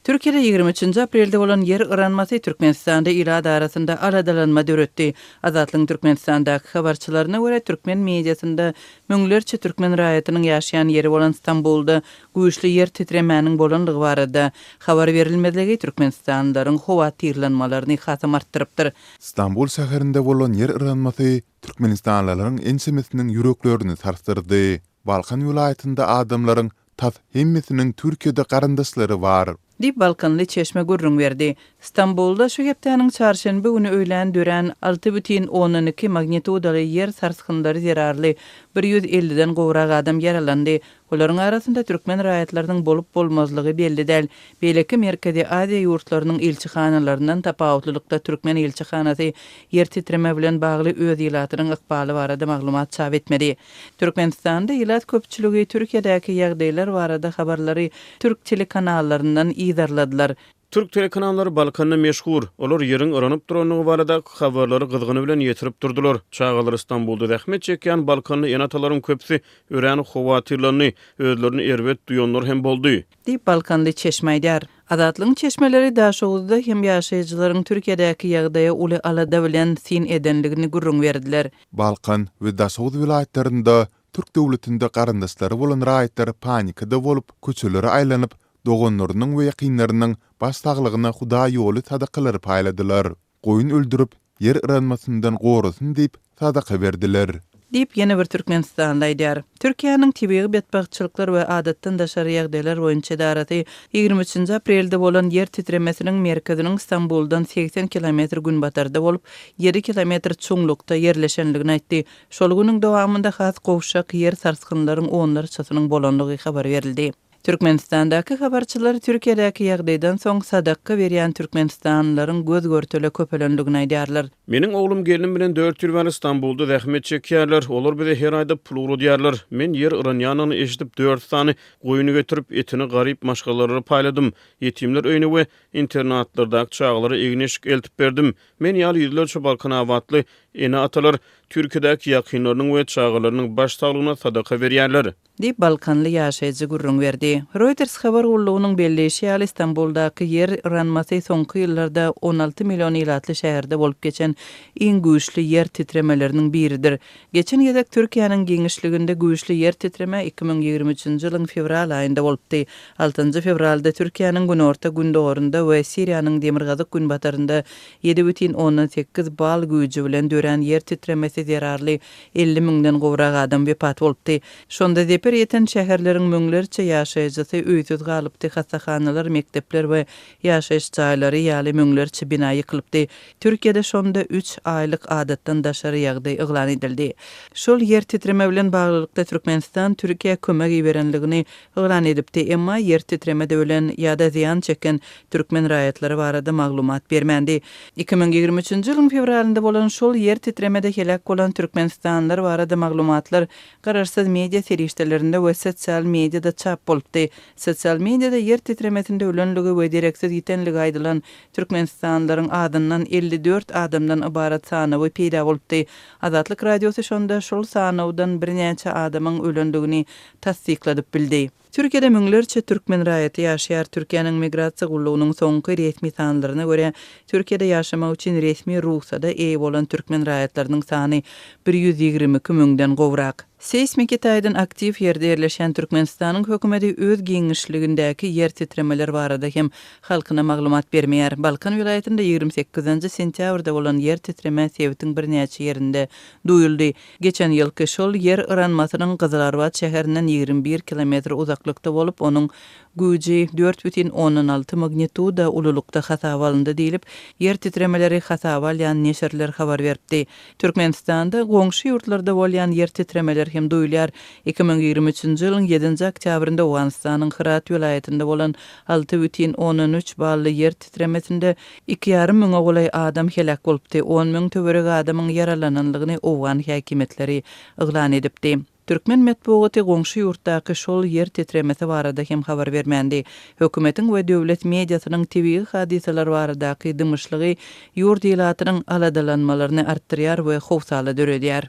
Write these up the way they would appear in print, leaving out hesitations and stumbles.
Türkiye'de 23. April'de olan yer ıranması Türkmenistan'da ilada arasında aladalanma döretdi. Azatlyň Türkmenistan'daky habarçylaryna göre Türkmen mediasında müňlerçe Türkmen raýatynyň ýaşaýan yeri bolan İstanbul'da güýçli yer titremäniň bolanlygy barada habar berilmediligi Türkmenistanlylaryň howa tirlenmalaryny hasam artdyrypdyr. İstanbul şäherinde bolan yer ıranmasy Türkmenistanlylaryň ensemesiniň ýüreklerini sarsdyrdy. Balkan vilayetinde adamlaryň tas hemmisiniň Türkiýede garandaşlary bar. Dip Balkanly Çeşme gurrun berdi. İstanbul'da şu hepdeniň çarşenbe güni öýlen dören 6,12 magnitudaly yer sarsgynlary zerarly 150'den gowrak adam yaralandy. Olaryň arasynda Türkmen raýatlarynyň bolup bolmazlygy belli däl. Beýleki Merkezi Aziýa ýurtlarynyň elçihanalarynyň tapawutlylykda Türkmen elçihanasy yer titreme bilen bagly öz ýylatynyň ykbaly barada maglumat çap etmedi. Türkmenistanda ýylat köpçüligi Türkiýedäki ýagdaýlar barada habarlary türk telekanallaryndan ýydarladylar. Türk telekanalları Balkanna meşhur. Olar yerin ıranyp duranyny barada habarlary gyzgyny bilen ýetirip durdular. Çağalar İstanbul'da zähmet çekýän Balkanly enatalaryň köpsi ören howatirlerini özlerini erbet duýanlar hem boldy. Dip Balkanly Çeşmeýdär. Azatlyň çeşmeleri daşowuzda hem ýaşaýjylaryň Türkiýedäki ýagdaýa uly alada bilen sin edenligini gurrun berdiler. Balkan we Daşowuz vilayetlerinde Türk döwletinde garandaşlary bolan raýatlar panikada bolup, köçelere aýlanyp, dogonlarynyň we ýakynlarynyň başsaglygyna Huda ýoly sadakalary paýladylar. Goýun öldürüp, yer ıranmasyndan gorusyn diýip sadaka berdiler. Dip ýene bir Türkmenistandaýdar. Türkiýanyň tebigy betbagçylyklar we adatdan daşary ýagdaýlar boýunça daraty 23. Aprilde bolan yer titremesiniň merkeziniň İstanbuldan 80 kilometr günbatarda bolup 7 kilometr çoňlukda ýerleşenligini aýtdy. Şol güniň dowamında has gowşak yer sarsgynlaryň onları çatynyň bolanlygy habar berildi. Türkmenistandaky habarçylar Türkiýedäki ýagdaýdan soň sadaka berýän Türkmenistanlylaryň göz görtele köpelenligini aýdýarlar. Meniň oglum gelinim bilen 4 ýyl bäri İstanbulda zähmet çekýärler. Olar bize her aýda pul urýarlar. Men yer ıranýanyny eşidip 4 sany goýuny götürüp etini garyp maşgalary paýladym. Ýetimler öýüne we internatlardaky çağlary egneşik eltip berdim. Men ýaly ýyllarça Balkan awatly ene atalar Türkiýedäki ýakynlarynyň we çağlarynyň baş saglygyna sadaka berýärler. Dip Balkanly ýaşaýjy gurrun berdi. Reuters habar urlugynyň belleşi ýaly İstanbuldaky yer ıranmasy soňky ýyllarda 16 million ýylatly şäherde bolup geçen iň güýçli yer titremeleriniň biridir. Geçen ýylda Türkiýanyň geňişliginde güýçli yer titreme 2023-nji ýylyň fevral aýynda bolupdy. 6 fevralda Türkiýanyň günorta gündogorunda we Siriýanyň Demirgazyk günbatarynda 7,18 bal güýji bilen dören yer titremesi zerarly 50 000den gowrak adam wepat bolupdy. Şonda yeten şäherleriň müňlerçe ýaşaýjysy öýsüz galypdy. Hasahanalar, mektepler we ýaşaýyş jaýlary ýaly müňlerçe bina ýykylypdy. Türkiýede şonda 3 aýlyk adatdan daşary ýagdaý eglan edildi. Şol yer titreme bilen baglylykda Türkmenistan Türkiýe kömek berenligini eglan edipdi. Emma yer titremede ölen ýa-da ziýan çeken türkmen raýatlary barada maglumat bermendi. 2023-nji ýylyň fevralynda bolan şol yer titremede helak bolan Türkmenistanlylar barada maglumatlar gararsyz media serişdelerinde we sosial mediada çap bolupdy. Sosial mediada yer titremesinde ölenligi we direksiz ýitenligi aýdylan Türkmenistanlylaryň adyndan 54 adamdan ibarat sanawy peýda bolupdy. Azatlyk radiosu şonda şol sanawdan birnäçe adamyň ölendigini tasdikladyp bildi. Türkiýede müňlerçe türkmen raýaty ýaşaýar. Türkiýanyň migrasiýa gullugynyň soňky resmi sanlaryna görä Türkiýede ýaşamak üçin resmi ruhsata eýe bolan türkmen raýatlarynyň sany 122 000den gowrak. Seismik ýaýdan aktiv ýerde ýerleşen Türkmenistanyň hökümeti öz geňişligindäki yer titremeler barada hem halkyna maglumat bermeýär. Balkan vilayetinde 28 sentýabrda bolan yer titreme sebätiň birnäçe ýerinde duýuldy. Geçen ýylky şol yer ıranmasynyň Gyzylarbat şäherinden 21 kilometr uzaklykda bolup, onuň güýji 4,16 magnituda ululukda hasaba alındy diýilip, yer titremeleri hasaba alýan neşirler habar berdi. Türkmenistanda goňşy ýurtlarda bolýan yer titremeler hem duýulýar. 2023-nji ýylyň 7-nji oktýabrynda Owganistanyň Herat vilayetinde bolan 6,13 bally yer titremesinde 2,5 müňe golay adam helak bolupdy. 10 müň töwerek adamyň yaralananlygyny Owgan häkimetleri eglan edipdi. Türkmen metbuaty goňşy ýurtdaky şol yer titremesi barada hem habar bermendi. Hökümetiň we döwlet mediasynyň tebigi hadiseler baradaky dymyşlygy ýurt ýylatynyň aladalanmalaryny artdyrýar we howsala döredýär.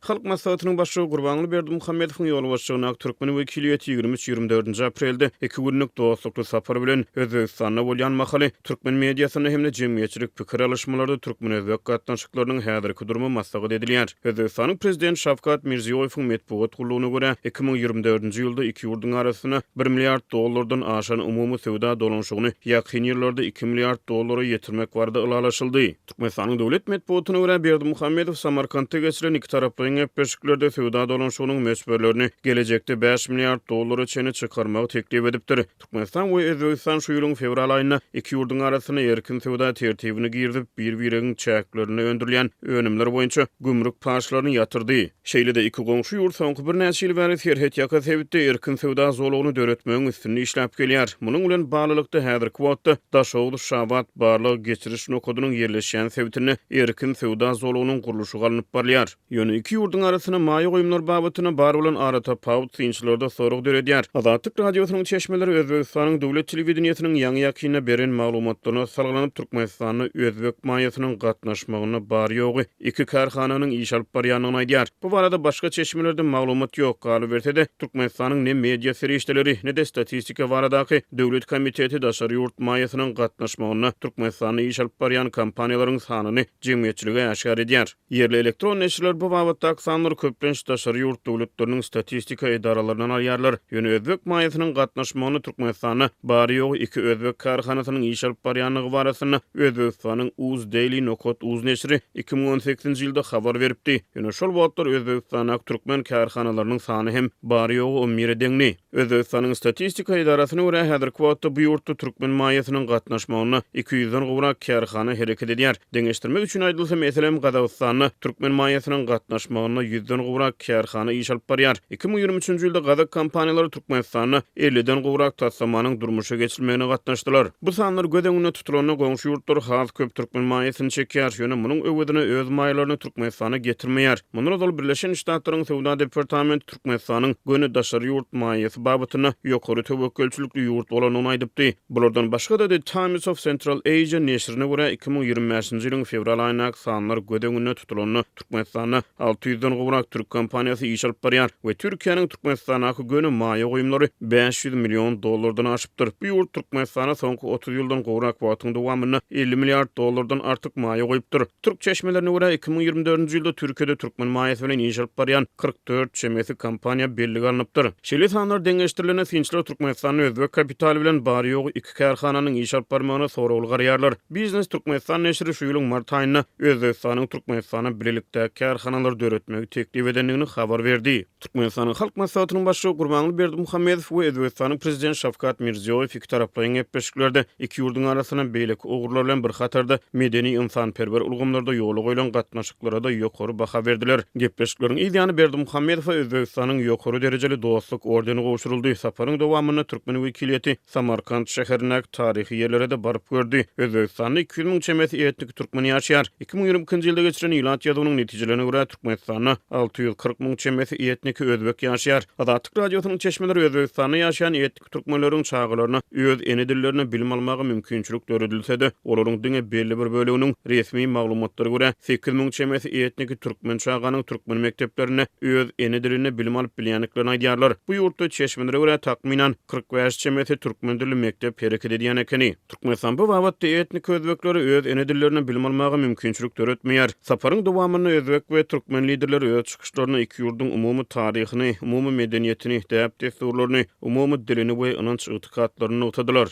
Halk Maslahatynyň başçy Gurbanly Berdimuhammedowyň ýol başçylygyna Türkmen wekiliýeti 23-24 aprelde 2 günlük dostlukly sapar bilen Özbegistanda bolýan mahaly türkmen mediasyna hemde jemgyýetçilik pikir alışmalarynda türkmen özbek gatnaşyklarynyň häzirki durumy maslahat edilýär. Özbegistanyň prezident Şawkat Mirziýowyň medpuat gurulugyna görä 2024-nji ýylda iki ýurdun arasyna 1 milliard dollardan aşan umumy sowda dolanşygyny ýakyn ýyllarda 2 milliard dollary ýetirmek barada ılaşyldy. Türkmenistanyň döwlet medpuatyna görä Berdimuhammedow Samarkandda geçirilen iki taraplyň öpüşiklerde sowda dolanşygynyň mesbelerini gelecekde 5 milliard dollary çene çykarmagy teklip edipdir. Türkmenistan we Özbegistan şu ýylyň fevral aýyna iki ýurdun arasyna erkin sowda tertibini girdip bir-biriň çäklerini öndürilýän önümler boýunça gümrük paşlaryny ýatyrdy. Şeýlede iki goňşy ýurt soňky bir näçe ýyl bäri serhet ýaka sebitde erkin sowda zolugyny döretmegiň üstünde işläp gelýär. Munyň bilen baglanykda häzirki wagtda Daşowdy Şabat barlyk geçiriş nokodunyň ýerleşýän sebitini erkin sowda zolugynyň guruluşy galanyp barýar. Ýöne iki ýurdun arasyna maýy goýumlar babatyna bar bolan arata pawut synçylerde sorag döredýär. Azatlyk radiosynyň çeşmeleri Özbegistanyň döwlet telewizionynyň ýaňy ýakyna beren maglumatlaryna salgylanyp Türkmenistanyň özbek maýasynyň gatnaşmagyna bar ýogy iki karhananyň iş alyp barýanyny aýdýar. Bu barada başga çeşmelerde maglumat ýok. Galy berse-de Türkmenistanyň ne media serişdeleri ne de statistika baradaky döwlet komiteti daşary ýurt maýasynyň gatnaşmagyna Türkmenistanyň iş alyp barýan kompaniýalaryň sanyny jemgyýetçilige aşkar edýär. Yerli elektron neşirler bu babatda sanlar köplenç daşary ýurt döwletleriniň statistika edaralarynyň alýarlar. Ýöne özbek maýasynyň gatnaşmagyny Türkmenistanyň bary ýogy iki özbek karhanasynyň iş alyp barýanyny barasyna Özbegistanyň Uz Daily Nokot Uz neşri 2018-nji ýylda habar beripdi. Ýöne şol wagtlar Özbegistanyň türkmen karhanalarynyň sany hem bary ýogy 11 deňli. Özbegistanyň statistika edarasyna görä häzirki wagtda bu ýurtda türkmen maýasynyň gatnaşmagyna 200-den gowrak karhana hereket edýär. Deňeşdirmek üçin aýdylsa meselem Gazagystanyň türkmen maýasynyň gatnaşmagyna 100-den gowrak karhana iş alyp barýar. 2023-nji ýylda Gazak kompaniýalary Türkmenistanyň 50-den gowrak tassamanyň durmuşa geçirilmegine gatnaşdylar. Bu sanlar göz öňünde tutulanyň goňşy ýurtlar has köp türkmen maýasyny çekýär. Ýöne munyň öwedine öz maýalaryny Türkmenistana getirmeýär. Mundan dol Birleşen Ştatlaryň Sowda departamenti Türkmenistanyň göni daşary ýurt maýasy babatyna ýokary tewekkelçilikli ýurt bolanyny aýdypdy. Bulardan başga da The Times of Central Asia neşrine görä 2025-nji ýylyň fevral aýyna sanlar göz öňünde tutulanyň Türkmenistana 600-den gowrak türk kompaniýasy iş alyp barýar we Türkiýanyň Türkmenistana göni maýa goýumlary 500 million dollardan aşypdyr. Bu ýurt Türkmenistana soňky 30 ýyldan gowrak wagtyň dowamyna 50 milliard dollardan artyk maýa goýupdyr. Türk çeşmelerine görä 2024-nji ýylda Türkiýede türkmen maýasy bilen iş alyp barýan 44 çemesi kompaniýa belli alınıpdyr. Şeýle sanlar deňeşdirilen synçylar Türkmenistanyň özbek kapitali bilen bary ýogy iki karhananyň iş alyp barmagyna soragly garýarlar. Biznes Türkmenistan neşri şu ýylyň mart aýyna Özbegistanyň Türkmenistana bilelikde karhanalar döretmegi teklip edenligini habar berdi. Türkmenistanyň halk maslahatynyň başçy Gurbanly Berdimuhammedow we Özbegistanyň prezident Şawkat Mirziýowy iki taraplyň öpüşiklerde iki ýurdun arasyna beýleki ogurlar bilen bir hatarda medeni insanperwer ulgamlarda ýoly goýulan gatnaşyklara da ýokary baha berdiler. Gepleşikleriň ýa-ni Berdimuhammedow we Özbegistanyň ýokary derejeli dostluk ordeni gowşuruldy. Saparyň dowamyny türkmen wekiliýeti Samarkand şäherine taryhy ýerlere de baryp gördi. Özbegistanyň 200 000 çemesi etnik türkmen ýaşaýar. 2020-nji ýylda geçiren ýylat ýazynyň netijelerine görä Türkmenistanyň 640 000 çemesi etnik özbek ýaşaýar. Azatlyk radiosynyň çeşmeleri Özbegistanda ýaşaýan etnik türkmenleriň çağılaryna öz enedillerini bilim almagy mümkinçilik döredilse-de olaryň diňe belli bir böleginiň resmi maglumatlaryna görä 8 000 çemesi etnik türkmen çağanyň türkmen mekdeplerine öz enedilerini bilim alyp bilýänliklerini aýdýarlar. Bu ýurtda çeşmelere görä takminan 45 çemesi türkmen dilli mektep hereket edýän ekeni. Türkmenistan bu wagtda etnik özbekleri öz enedillerini bilim almagy mümkinçilik döretmeýär. Saparyň dowamyny özbek we türkmen liderleri öz çykyşlaryna iki ýurdun umumy taryhyny, umumy medeniýetini, däp desturlaryny, umumy dilini we inanç ýetikaatlaryny utadylar.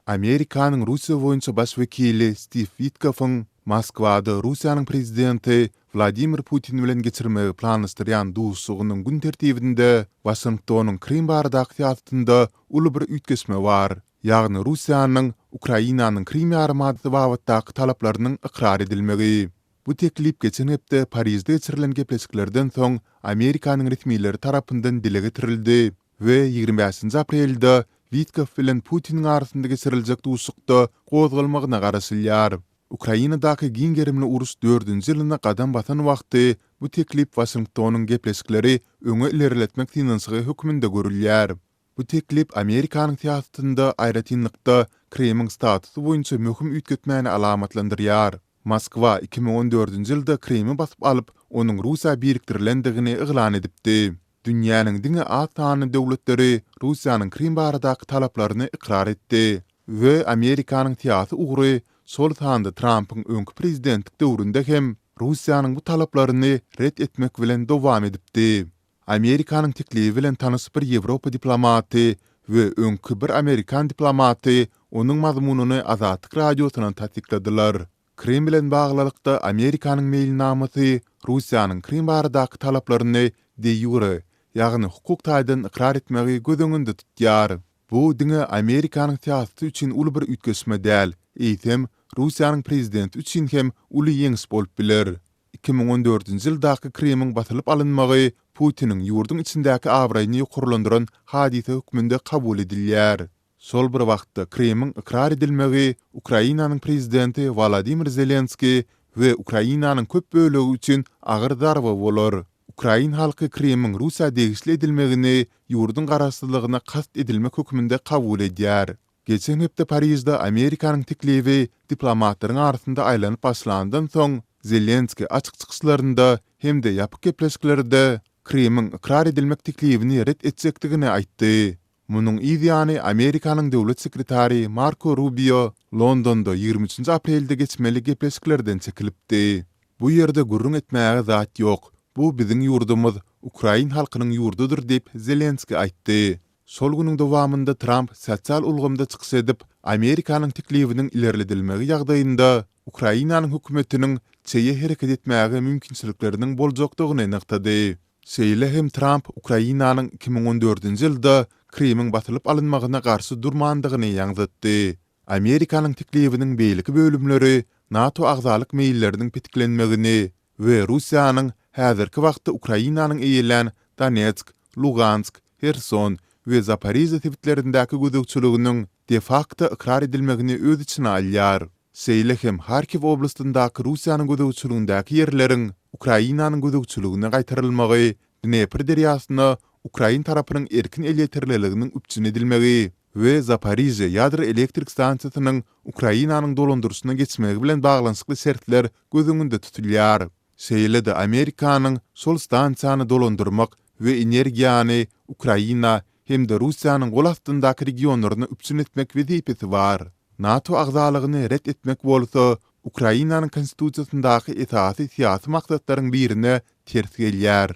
Amerikanyň Russiýa boýunça baş wekili Steve Witkowyň Moskwada Russiýanyň prezidenti Vladimir Putin bilen geçirmegi planlaşdyrýan duşsugynyň gün tertibinde Washingtonyň Krim baradaky teatrynda uly bir üýtgesme bar. Ýagny Russiýanyň Ukrainanyň Krim ýarymady babatdaky talaplarynyň ikrar edilmegi. Bu teklip geçen hepde Parisde geçirilen gepleşiklerden soň Amerikanyň resmiýetleri tarapyndan dile getirildi we 25 aprelde Witkow bilen Putiniň arasynda geçiriljek duşsukda gozgalmagyna garaşylýar. Ukrainadaky giň gerimli urus 4-nji ýylyna gadam batan wagty bu teklip Washingtonyň gepleşikleri öňe ileriletmek tinansygy hökmünde görülýär. Bu teklip Amerikanyň teatrynda aýratynlykda Kremliň statusu boýunça möhüm üýtgetmäni alamatlandyrýar. Moskwa 2014-nji ýylda Kremli basyp alyp, onuň Russiýa birikdirilendigini eglan edipdi. Dünýäniň diňe az sany döwletleri Russiýanyň Krem baradaky talaplaryny ikrar etdi we Amerikanyň tiýasy ugry sol sanda Trumpyň öňkü prezidentlik döwründe hem Russiýanyň bu talaplaryny ret etmek bilen dowam edipdi. Amerikanyň teklibi bilen tanys bir Ýewropa diplomaty we öňkü bir Amerikan diplomaty onuň mazmunyny Azatlyk radiosyna tasdikladylar. Krem bilen baglykda Amerikanyň meýilnamasy Russiýanyň Krem baradaky talaplaryny de jure, ýagny hukuk taýdan ikrar etmegi gözüňünde tutýar. Bu diňe Amerikanyň tiýasy üçin uly bir üýtgesme däl, eýsem Russiýanyň prezidenti üçin hem uly ýeňis bolup biler. 2014-nji ýyldaky Kremliň basylyp alynmagy Putiniň ýurdun içindäki awraýyny ýokurlandyran hadise hukmynda kabul edilýär. Sol bir wagtda Kremliň ikrar edilmegi Ukrainanyň prezidenti Volodymyr Zelenski we Ukrainanyň köp bölegi üçin agyr darba bolar. Ukrain halky Kremliň Russiýa degişli edilmegini ýurdun garaşsyzlygyna kast edilmek hukmynda kabul edýär. Geçen hepde Parisde Amerikanyň teklibi diplomatlaryň arasynda aýlanyp başlandan soň Zelenski açyk çykyşlarynda hem de ýapyk gepleşiklerinde Kremliň ikrar edilmek teklibini ret etjekdigini aýtdy. Munyň ýa-ni Amerikanyň döwlet sekretary Marco Rubio Londonda 23 aprelde geçmeli gepleşiklerden çekilipdi. Bu ýerde gurrun etmäge zat ýok. Bu biziň ýurdumyz, Ukrain halkynyň ýurdudyr diýip Zelenski aýtdy. Sol günüň dowamında Trump sosial ulgamda çykyş edip, Amerikanyň teklibiniň ilerledilmegi ýagdaýynda Ukrainanyň hökümetiniň çeýe hereket etmäge mümkinçilikleriniň boljakdygyny anyklady. Şeýle hem Trump Ukrainanyň 2014-nji ýylda Kremliň basylyp alynmagyna garşy durmandygyny ýaňlatdy. Amerikanyň teklibiniň beýleki bölümleri NATO agzalyk meýilleriniň petiklenmegini we Russiýanyň häzirki wagtda Ukrainanyň eýilen Donetsk, Lugansk, Kherson we Zaporizhia tepitlerindäki gödekçiliginiň de facto ikrar edilmegini öz içine alýar. Şeýle hem Harkiv oblastyndaky Russiýanyň gödekçiligindäki ýerleriň Ukrainanyň gödekçiligine gaýtarylmagy, Dnepr derýasyna Ukrain tarapynyň erkin el ýetirliliginiň üpçün edilmegi we Zaporizhia ýadro elektrik stansiýasynyň Ukrainanyň dolandyryşyna geçmegi bilen baglanşykly şertler gözüňünde tutulýar. Şeýle-de Amerikanyň sol stansiýany dolandyrmak we energiýany Ukraina hem de Russiýanyň gol astyndaky regionlaryna üpçün etmek wezipesi bar. NATO agzalygyny ret etmek bolsa, Ukrainanyň konstitusiýasyndaky esasy syýasy maksatlaryň birine ters gelýär.